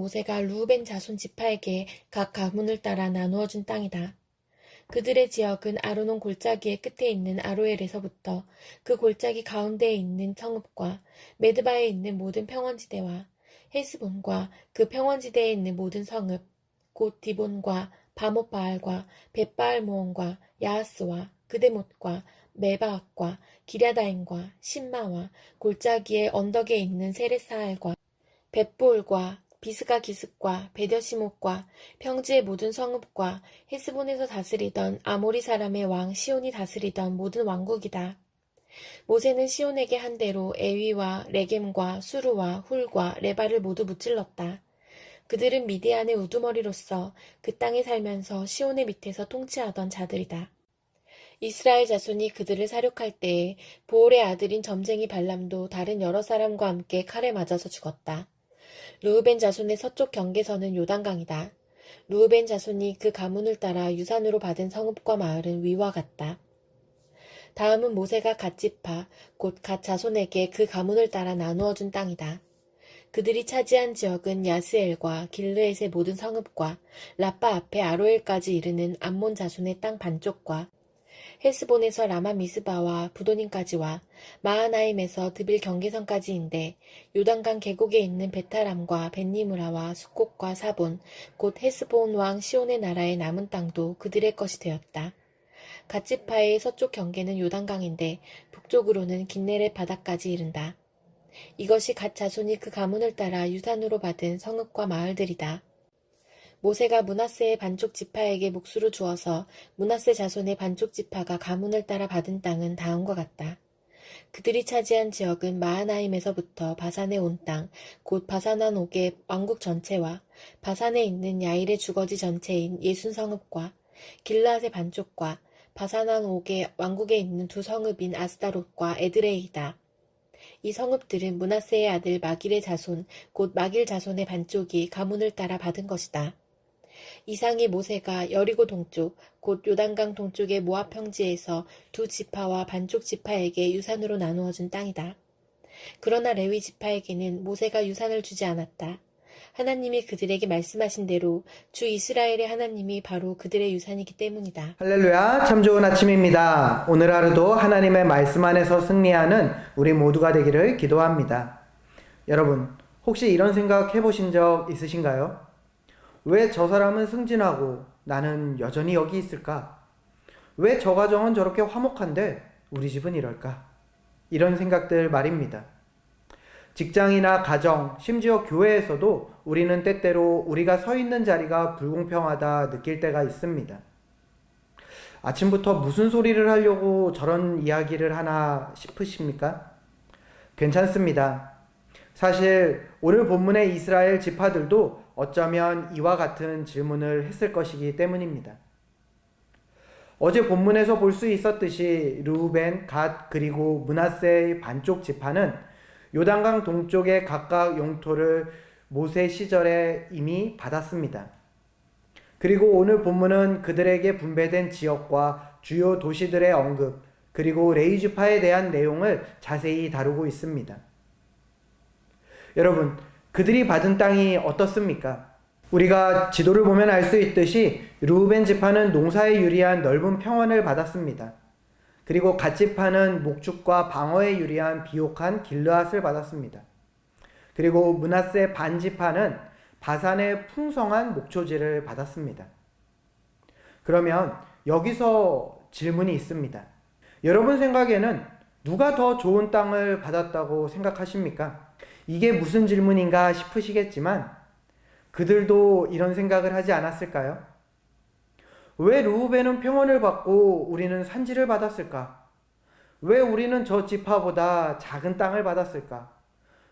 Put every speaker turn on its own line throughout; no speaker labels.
모세가 르우벤 자손 지파에게 각 가문을 따라 나누어 준 땅이다. 그들의 지역은 아르논 골짜기의 끝에 있는 아로엘에서부터 그 골짜기 가운데에 있는 성읍과 메드바에 있는 모든 평원지대와 헤스본과 그 평원지대에 있는 모든 성읍, 곧 디본과 바못바알과 벳바알모온과 야하스와 그데못과 메바앗과 기랴다임과 신마와 골짜기의 언덕에 있는 세레사알과 벳볼과 비스가 기슭과 베뎌시못과 평지의 모든 성읍과 헤스본에서 다스리던 아모리 사람의 왕 시온이 다스리던 모든 왕국이다. 모세는 시온에게 한 대로 에위와 레겜과 수루와 훌과 레바를 모두 무찔렀다. 그들은 미디안의 우두머리로서 그 땅에 살면서 시온의 밑에서 통치하던 자들이다. 이스라엘 자손이 그들을 사륙할 때에 보올의 아들인 점쟁이 발람도 다른 여러 사람과 함께 칼에 맞아서 죽었다. 르우벤 자손의 서쪽 경계선은 요단강이다. 르우벤 자손이 그 가문을 따라 유산으로 받은 성읍과 마을은 위와 같다. 다음은 모세가 갓 지파, 곧 갓 자손에게 그 가문을 따라 나누어 준 땅이다. 그들이 차지한 지역은 야스엘과 길르엣의 모든 성읍과 라빠 앞에 아로엘까지 이르는 암몬 자손의 땅 반쪽과 헬스본에서 라마 미스바와 부도님까지와 마하나임에서 드빌 경계선까지인데 요단강 계곡에 있는 베타람과 벳니므라와 숫곡과 사본 곧 헬스본 왕 시온의 나라의 남은 땅도 그들의 것이 되었다. 갓지파의 서쪽 경계는 요단강인데 북쪽으로는 긴네렛 바다까지 이른다. 이것이 갓 자손이 그 가문을 따라 유산으로 받은 성읍과 마을들이다. 모세가 므낫세의 반쪽 지파에게 몫으로 주어서 므낫세 자손의 반쪽 지파가 가문을 따라 받은 땅은 다음과 같다. 그들이 차지한 지역은 마하나임에서부터 바산에 온 땅, 곧 바산왕 옥의 왕국 전체와 바산에 있는 야일의 주거지 전체인 예순 성읍과 길르앗의 반쪽과 바산왕 옥의 왕국에 있는 두 성읍인 아스다롯과 에드레이다. 이 성읍들은 므낫세의 아들 마길의 자손, 곧 마길 자손의 반쪽이 가문을 따라 받은 것이다. 이상이 모세가 여리고 동쪽, 곧 요단강 동쪽의 모압 평지에서 두 지파와 반쪽 지파에게 유산으로 나누어 준 땅이다. 그러나 레위 지파에게는 모세가 유산을 주지 않았다. 하나님이 그들에게 말씀하신 대로 주 이스라엘의 하나님이 바로 그들의 유산이기 때문이다.
할렐루야, 참 좋은 아침입니다. 오늘 하루도 하나님의 말씀 안에서 승리하는 우리 모두가 되기를 기도합니다. 여러분, 혹시 이런 생각 해보신 적 있으신가요? 왜 저 사람은 승진하고 나는 여전히 여기 있을까? 왜 저 가정은 저렇게 화목한데 우리 집은 이럴까? 이런 생각들 말입니다. 직장이나 가정, 심지어 교회에서도 우리는 때때로 우리가 서 있는 자리가 불공평하다 느낄 때가 있습니다. 아침부터 무슨 소리를 하려고 저런 이야기를 하나 싶으십니까? 괜찮습니다. 사실 오늘 본문의 이스라엘 지파들도 어쩌면 이와 같은 질문을 했을 것이기 때문입니다. 어제 본문에서 볼 수 있었듯이 르우벤, 갓 그리고 므낫세의 반쪽 지파는 요단강 동쪽의 각각 영토를 모세 시절에 이미 받았습니다. 그리고 오늘 본문은 그들에게 분배된 지역과 주요 도시들의 언급, 그리고 레위 지파에 대한 내용을 자세히 다루고 있습니다. 여러분, 그들이 받은 땅이 어떻습니까? 우리가 지도를 보면 알 수 있듯이 르우벤 지파는 농사에 유리한 넓은 평원을 받았습니다. 그리고 갓 지파는 목축과 방어에 유리한 비옥한 길르앗을 받았습니다. 그리고 므낫세 반 지파는 바산의 풍성한 목초지를 받았습니다. 그러면 여기서 질문이 있습니다. 여러분 생각에는 누가 더 좋은 땅을 받았다고 생각하십니까? 이게 무슨 질문인가 싶으시겠지만 그들도 이런 생각을 하지 않았을까요? 왜 르우벤은 평원을 받고 우리는 산지를 받았을까? 왜 우리는 저 지파보다 작은 땅을 받았을까?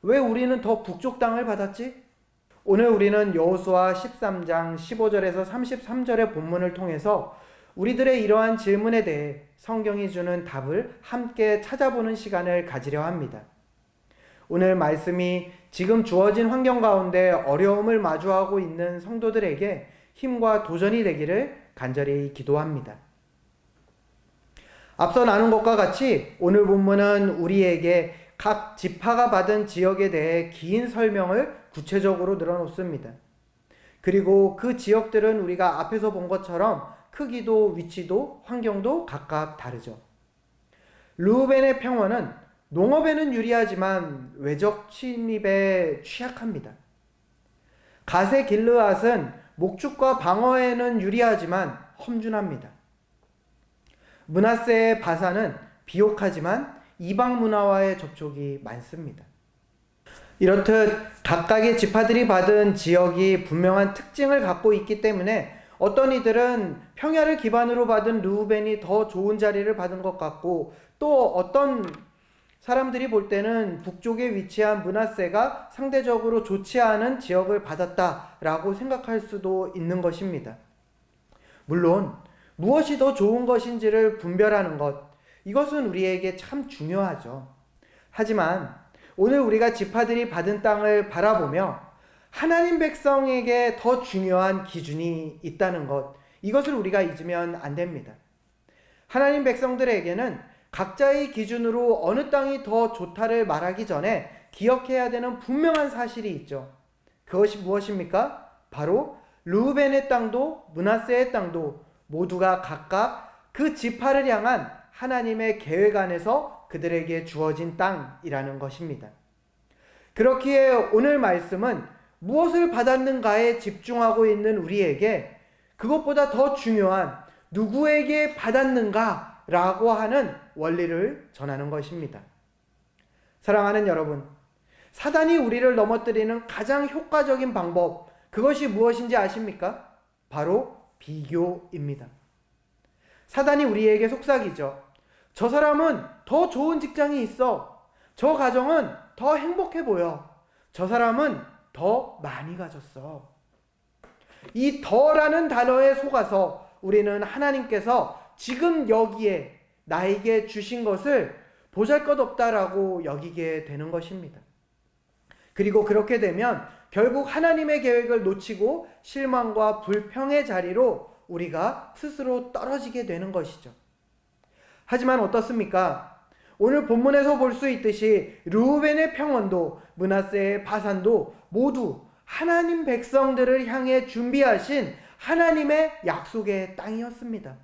왜 우리는 더 북쪽 땅을 받았지? 오늘 우리는 여호수아 13장 15절에서 33절의 본문을 통해서 우리들의 이러한 질문에 대해 성경이 주는 답을 함께 찾아보는 시간을 가지려 합니다. 오늘 말씀이 지금 주어진 환경 가운데 어려움을 마주하고 있는 성도들에게 힘과 도전이 되기를 간절히 기도합니다. 앞서 나눈 것과 같이 오늘 본문은 우리에게 각 지파가 받은 지역에 대해 긴 설명을 구체적으로 늘어놓습니다. 그리고 그 지역들은 우리가 앞에서 본 것처럼 크기도 위치도 환경도 각각 다르죠. 르우벤의 평원은 농업에는 유리하지만 외적 침입에 취약합니다. 갓의 길르앗은 목축과 방어에는 유리하지만 험준합니다. 므낫세의 바산은 비옥하지만 이방 문화와의 접촉이 많습니다. 이렇듯 각각의 지파들이 받은 지역이 분명한 특징을 갖고 있기 때문에 어떤 이들은 평야를 기반으로 받은 르우벤이 더 좋은 자리를 받은 것 같고, 또 어떤 사람들이 볼 때는 북쪽에 위치한 므낫세가 상대적으로 좋지 않은 지역을 받았다라고 생각할 수도 있는 것입니다. 물론 무엇이 더 좋은 것인지를 분별하는 것, 이것은 우리에게 참 중요하죠. 하지만 오늘 우리가 지파들이 받은 땅을 바라보며 하나님 백성에게 더 중요한 기준이 있다는 것, 이것을 우리가 잊으면 안 됩니다. 하나님 백성들에게는 각자의 기준으로 어느 땅이 더 좋다를 말하기 전에 기억해야 되는 분명한 사실이 있죠. 그것이 무엇입니까? 바로 르우벤의 땅도 므낫세의 땅도 모두가 각각 그 지파를 향한 하나님의 계획 안에서 그들에게 주어진 땅이라는 것입니다. 그렇기에 오늘 말씀은 무엇을 받았는가에 집중하고 있는 우리에게 그것보다 더 중요한 누구에게 받았는가라고 하는 원리를 전하는 것입니다. 사랑하는 여러분, 사단이 우리를 넘어뜨리는 가장 효과적인 방법, 그것이 무엇인지 아십니까? 바로 비교입니다. 사단이 우리에게 속삭이죠. 저 사람은 더 좋은 직장이 있어. 저 가정은 더 행복해 보여. 저 사람은 더 많이 가졌어. 이 더라는 단어에 속아서 우리는 하나님께서 지금 여기에 나에게 주신 것을 보잘것없다라고 여기게 되는 것입니다. 그리고 그렇게 되면 결국 하나님의 계획을 놓치고 실망과 불평의 자리로 우리가 스스로 떨어지게 되는 것이죠. 하지만 어떻습니까? 오늘 본문에서 볼 수 있듯이 르우벤의 평원도 므낫세의 바산도 모두 하나님 백성들을 향해 준비하신 하나님의 약속의 땅이었습니다.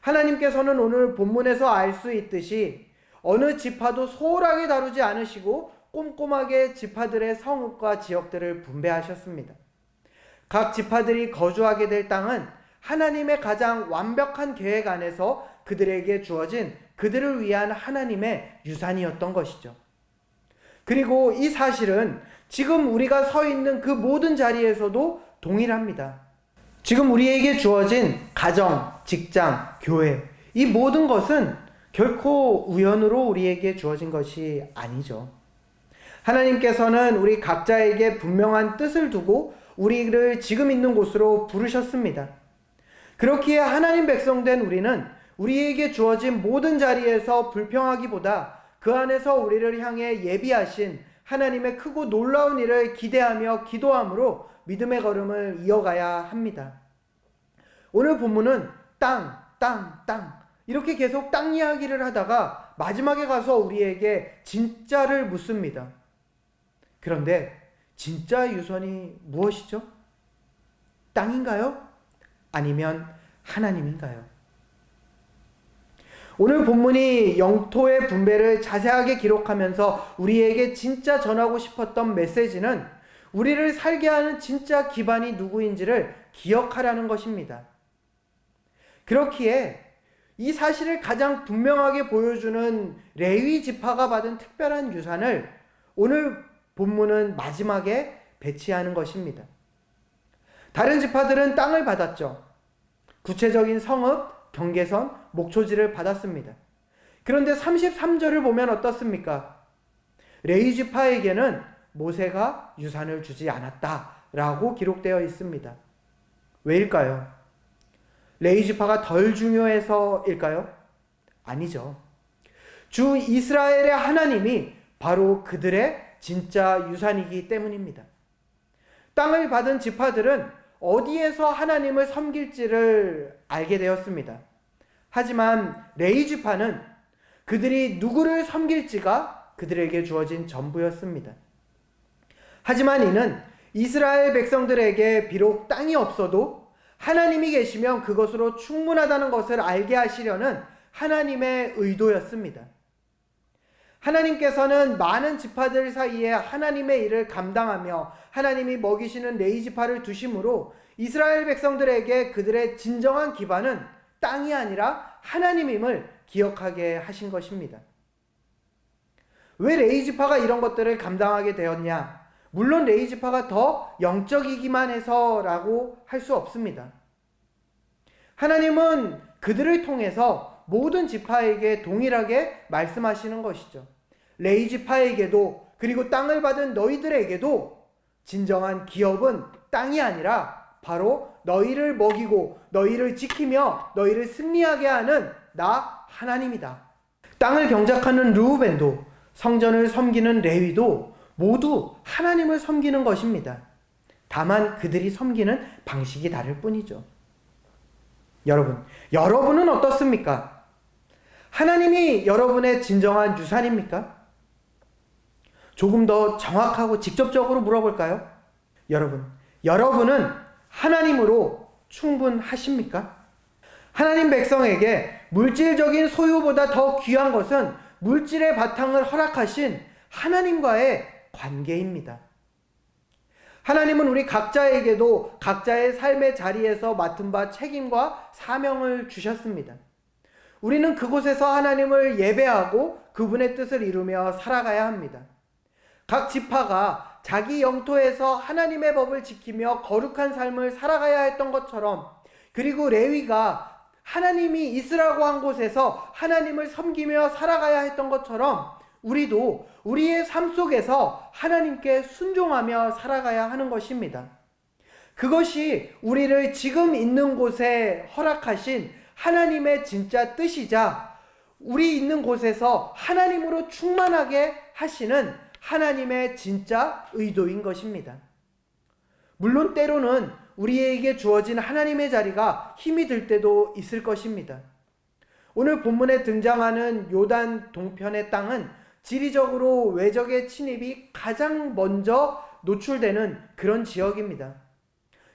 하나님께서는 오늘 본문에서 알 수 있듯이 어느 지파도 소홀하게 다루지 않으시고 꼼꼼하게 지파들의 성읍과 지역들을 분배하셨습니다. 각 지파들이 거주하게 될 땅은 하나님의 가장 완벽한 계획 안에서 그들에게 주어진 그들을 위한 하나님의 유산이었던 것이죠. 그리고 이 사실은 지금 우리가 서 있는 그 모든 자리에서도 동일합니다. 지금 우리에게 주어진 가정, 직장, 교회, 이 모든 것은 결코 우연으로 우리에게 주어진 것이 아니죠. 하나님께서는 우리 각자에게 분명한 뜻을 두고 우리를 지금 있는 곳으로 부르셨습니다. 그렇기에 하나님 백성된 우리는 우리에게 주어진 모든 자리에서 불평하기보다 그 안에서 우리를 향해 예비하신 하나님의 크고 놀라운 일을 기대하며 기도함으로 믿음의 걸음을 이어가야 합니다. 오늘 본문은 땅 이렇게 계속 땅 이야기를 하다가 마지막에 가서 우리에게 진짜를 묻습니다. 그런데 진짜 유선이 무엇이죠? 땅인가요? 아니면 하나님인가요? 오늘 본문이 영토의 분배를 자세하게 기록하면서 우리에게 진짜 전하고 싶었던 메시지는 우리를 살게 하는 진짜 기반이 누구인지를 기억하라는 것입니다. 그렇기에 이 사실을 가장 분명하게 보여주는 레위 지파가 받은 특별한 유산을 오늘 본문은 마지막에 배치하는 것입니다. 다른 지파들은 땅을 받았죠. 구체적인 성읍, 경계선, 목초지를 받았습니다. 그런데 33절을 보면 어떻습니까? 레위 지파에게는 모세가 유산을 주지 않았다라고 기록되어 있습니다. 왜일까요? 레위 지파가 덜 중요해서일까요? 아니죠. 주 이스라엘의 하나님이 바로 그들의 진짜 유산이기 때문입니다. 땅을 받은 지파들은 어디에서 하나님을 섬길지를 알게 되었습니다. 하지만 레위 지파는 그들이 누구를 섬길지가 그들에게 주어진 전부였습니다. 하지만 이는 이스라엘 백성들에게 비록 땅이 없어도 하나님이 계시면 그것으로 충분하다는 것을 알게 하시려는 하나님의 의도였습니다. 하나님께서는 많은 지파들 사이에 하나님의 일을 감당하며 하나님이 먹이시는 레위 지파를 두심으로 이스라엘 백성들에게 그들의 진정한 기반은 땅이 아니라 하나님임을 기억하게 하신 것입니다. 왜 레위 지파가 이런 것들을 감당하게 되었냐? 물론 레위 지파가 더 영적이기만 해서라고 할 수 없습니다. 하나님은 그들을 통해서 모든 지파에게 동일하게 말씀하시는 것이죠. 레위 지파에게도, 그리고 땅을 받은 너희들에게도 진정한 기업은 땅이 아니라 바로 너희를 먹이고 너희를 지키며 너희를 승리하게 하는 나 하나님이다. 땅을 경작하는 르우벤도, 성전을 섬기는 레위도 모두 하나님을 섬기는 것입니다. 다만 그들이 섬기는 방식이 다를 뿐이죠. 여러분은 어떻습니까? 하나님이 여러분의 진정한 유산입니까? 조금 더 정확하고 직접적으로 물어볼까요? 여러분은 하나님으로 충분하십니까? 하나님 백성에게 물질적인 소유보다 더 귀한 것은 물질의 바탕을 허락하신 하나님과의 관계입니다. 하나님은 우리 각자에게도 각자의 삶의 자리에서 맡은 바 책임과 사명을 주셨습니다. 우리는 그곳에서 하나님을 예배하고 그분의 뜻을 이루며 살아가야 합니다. 각 지파가 자기 영토에서 하나님의 법을 지키며 거룩한 삶을 살아가야 했던 것처럼, 그리고 레위가 하나님이 있으라고 한 곳에서 하나님을 섬기며 살아가야 했던 것처럼 우리도 우리의 삶 속에서 하나님께 순종하며 살아가야 하는 것입니다. 그것이 우리를 지금 있는 곳에 허락하신 하나님의 진짜 뜻이자 우리 있는 곳에서 하나님으로 충만하게 하시는 하나님의 진짜 의도인 것입니다. 물론 때로는 우리에게 주어진 하나님의 자리가 힘이 들 때도 있을 것입니다. 오늘 본문에 등장하는 요단 동편의 땅은 지리적으로 외적의 침입이 가장 먼저 노출되는 그런 지역입니다.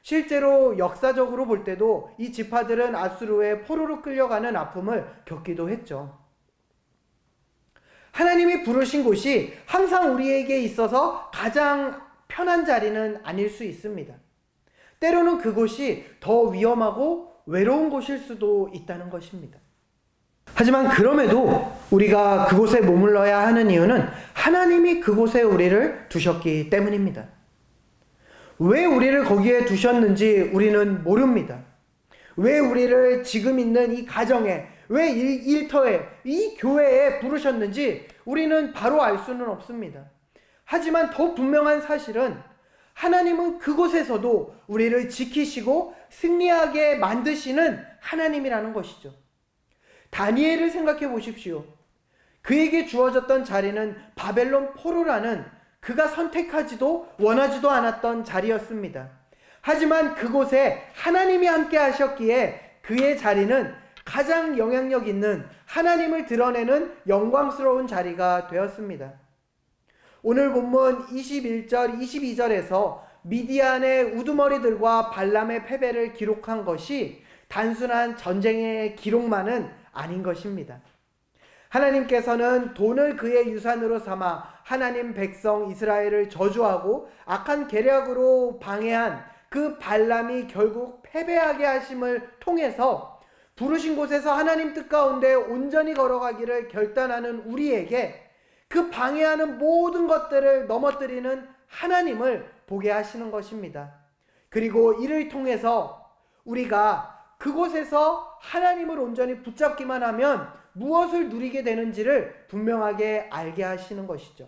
실제로 역사적으로 볼 때도 이 지파들은 아수르의 포로로 끌려가는 아픔을 겪기도 했죠. 하나님이 부르신 곳이 항상 우리에게 있어서 가장 편한 자리는 아닐 수 있습니다. 때로는 그곳이 더 위험하고 외로운 곳일 수도 있다는 것입니다. 하지만 그럼에도 우리가 그곳에 머물러야 하는 이유는 하나님이 그곳에 우리를 두셨기 때문입니다. 왜 우리를 거기에 두셨는지 우리는 모릅니다. 왜 우리를 지금 있는 이 가정에, 왜 일터에, 이 교회에 부르셨는지 우리는 바로 알 수는 없습니다. 하지만 더 분명한 사실은 하나님은 그곳에서도 우리를 지키시고 승리하게 만드시는 하나님이라는 것이죠. 다니엘을 생각해 보십시오. 그에게 주어졌던 자리는 바벨론 포로라는 그가 선택하지도 원하지도 않았던 자리였습니다. 하지만 그곳에 하나님이 함께 하셨기에 그의 자리는 가장 영향력 있는 하나님을 드러내는 영광스러운 자리가 되었습니다. 오늘 본문 21절, 22절에서 미디안의 우두머리들과 발람의 패배를 기록한 것이 단순한 전쟁의 기록만은 아닌 것입니다. 하나님께서는 돈을 그의 유산으로 삼아 하나님 백성 이스라엘을 저주하고 악한 계략으로 방해한 그 발람이 결국 패배하게 하심을 통해서 부르신 곳에서 하나님 뜻 가운데 온전히 걸어가기를 결단하는 우리에게 그 방해하는 모든 것들을 넘어뜨리는 하나님을 보게 하시는 것입니다. 그리고 이를 통해서 우리가 그곳에서 하나님을 온전히 붙잡기만 하면 무엇을 누리게 되는지를 분명하게 알게 하시는 것이죠.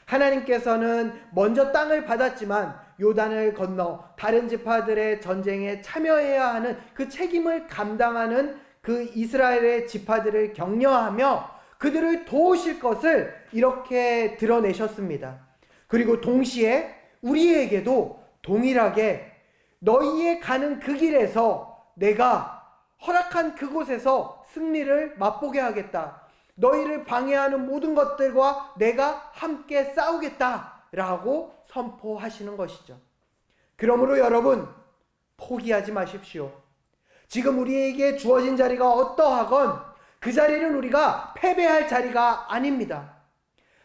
하나님께서는 먼저 땅을 받았지만 요단을 건너 다른 지파들의 전쟁에 참여해야 하는 그 책임을 감당하는 그 이스라엘의 지파들을 격려하며 그들을 도우실 것을 이렇게 드러내셨습니다. 그리고 동시에 우리에게도 동일하게 너희의 가는 그 길에서 내가 허락한 그곳에서 승리를 맛보게 하겠다. 너희를 방해하는 모든 것들과 내가 함께 싸우겠다 라고 선포하시는 것이죠. 그러므로 여러분, 포기하지 마십시오. 지금 우리에게 주어진 자리가 어떠하건 그 자리는 우리가 패배할 자리가 아닙니다.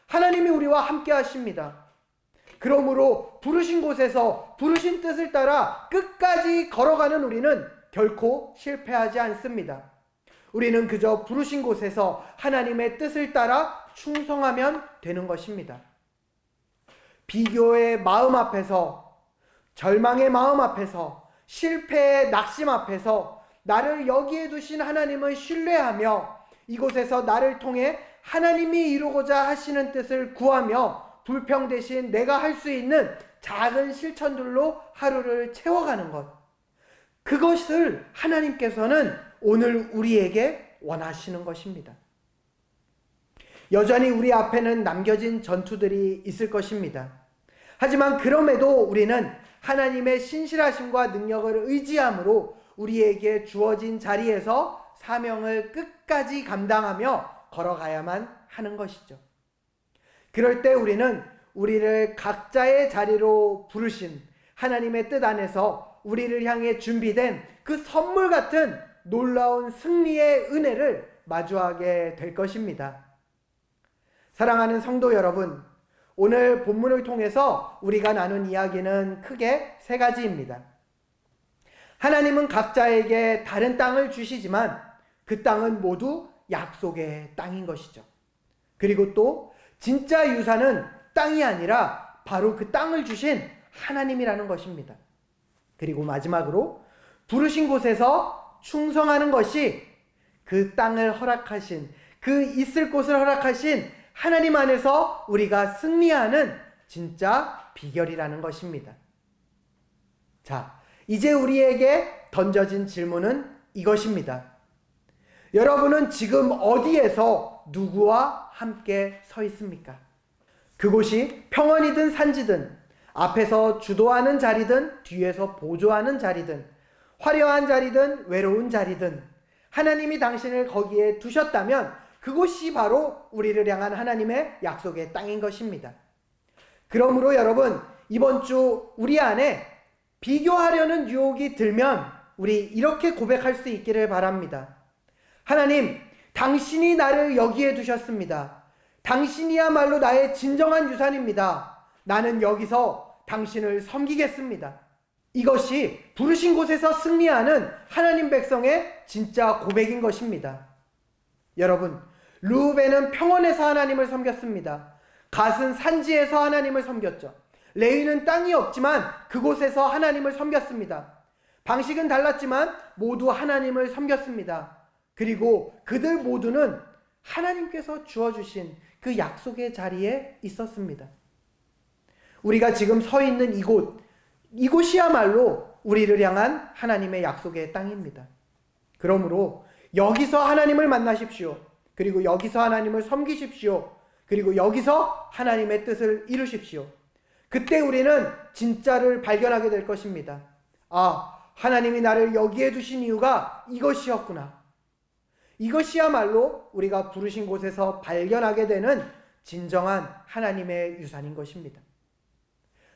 하나님이 우리와 함께 하십니다. 그러므로 부르신 곳에서 부르신 뜻을 따라 끝까지 걸어가는 우리는 결코 실패하지 않습니다. 우리는 그저 부르신 곳에서 하나님의 뜻을 따라 충성하면 되는 것입니다. 비교의 마음 앞에서, 절망의 마음 앞에서, 실패의 낙심 앞에서 나를 여기에 두신 하나님을 신뢰하며 이곳에서 나를 통해 하나님이 이루고자 하시는 뜻을 구하며 불평 대신 내가 할 수 있는 작은 실천들로 하루를 채워가는 것, 그것을 하나님께서는 오늘 우리에게 원하시는 것입니다. 여전히 우리 앞에는 남겨진 전투들이 있을 것입니다. 하지만 그럼에도 우리는 하나님의 신실하심과 능력을 의지함으로 우리에게 주어진 자리에서 사명을 끝까지 감당하며 걸어가야만 하는 것이죠. 그럴 때 우리는 우리를 각자의 자리로 부르신 하나님의 뜻 안에서 우리를 향해 준비된 그 선물 같은 놀라운 승리의 은혜를 마주하게 될 것입니다. 사랑하는 성도 여러분, 오늘 본문을 통해서 우리가 나눈 이야기는 크게 세 가지입니다. 하나님은 각자에게 다른 땅을 주시지만 그 땅은 모두 약속의 땅인 것이죠. 그리고 또 진짜 유산은 땅이 아니라 바로 그 땅을 주신 하나님이라는 것입니다. 그리고 마지막으로 부르신 곳에서 충성하는 것이 그 땅을 허락하신, 그 있을 곳을 허락하신 하나님 안에서 우리가 승리하는 진짜 비결이라는 것입니다. 자, 이제 우리에게 던져진 질문은 이것입니다. 여러분은 지금 어디에서 누구와 함께 서 있습니까? 그곳이 평원이든 산지든, 앞에서 주도하는 자리든 뒤에서 보조하는 자리든, 화려한 자리든 외로운 자리든, 하나님이 당신을 거기에 두셨다면 그곳이 바로 우리를 향한 하나님의 약속의 땅인 것입니다. 그러므로 여러분, 이번 주 우리 안에 비교하려는 유혹이 들면 우리 이렇게 고백할 수 있기를 바랍니다. 하나님, 당신이 나를 여기에 두셨습니다. 당신이야말로 나의 진정한 유산입니다. 나는 여기서 당신을 섬기겠습니다. 이것이 부르신 곳에서 승리하는 하나님 백성의 진짜 고백인 것입니다. 여러분, 르우벤은 평원에서 하나님을 섬겼습니다. 갓은 산지에서 하나님을 섬겼죠. 레위는 땅이 없지만 그곳에서 하나님을 섬겼습니다. 방식은 달랐지만 모두 하나님을 섬겼습니다. 그리고 그들 모두는 하나님께서 주어주신 그 약속의 자리에 있었습니다. 우리가 지금 서 있는 이곳이야말로 우리를 향한 하나님의 약속의 땅입니다. 그러므로 여기서 하나님을 만나십시오. 그리고 여기서 하나님을 섬기십시오. 그리고 여기서 하나님의 뜻을 이루십시오. 그때 우리는 진짜를 발견하게 될 것입니다. 아, 하나님이 나를 여기에 두신 이유가 이것이었구나. 이것이야말로 우리가 부르신 곳에서 발견하게 되는 진정한 하나님의 유산인 것입니다.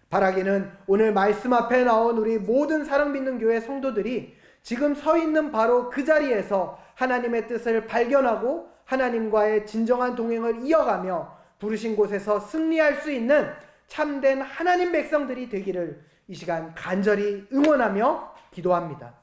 바라기는 오늘 말씀 앞에 나온 우리 모든 사랑 믿는 교회 성도들이 지금 서 있는 바로 그 자리에서 하나님의 뜻을 발견하고 하나님과의 진정한 동행을 이어가며 부르신 곳에서 승리할 수 있는 참된 하나님 백성들이 되기를 이 시간 간절히 응원하며 기도합니다.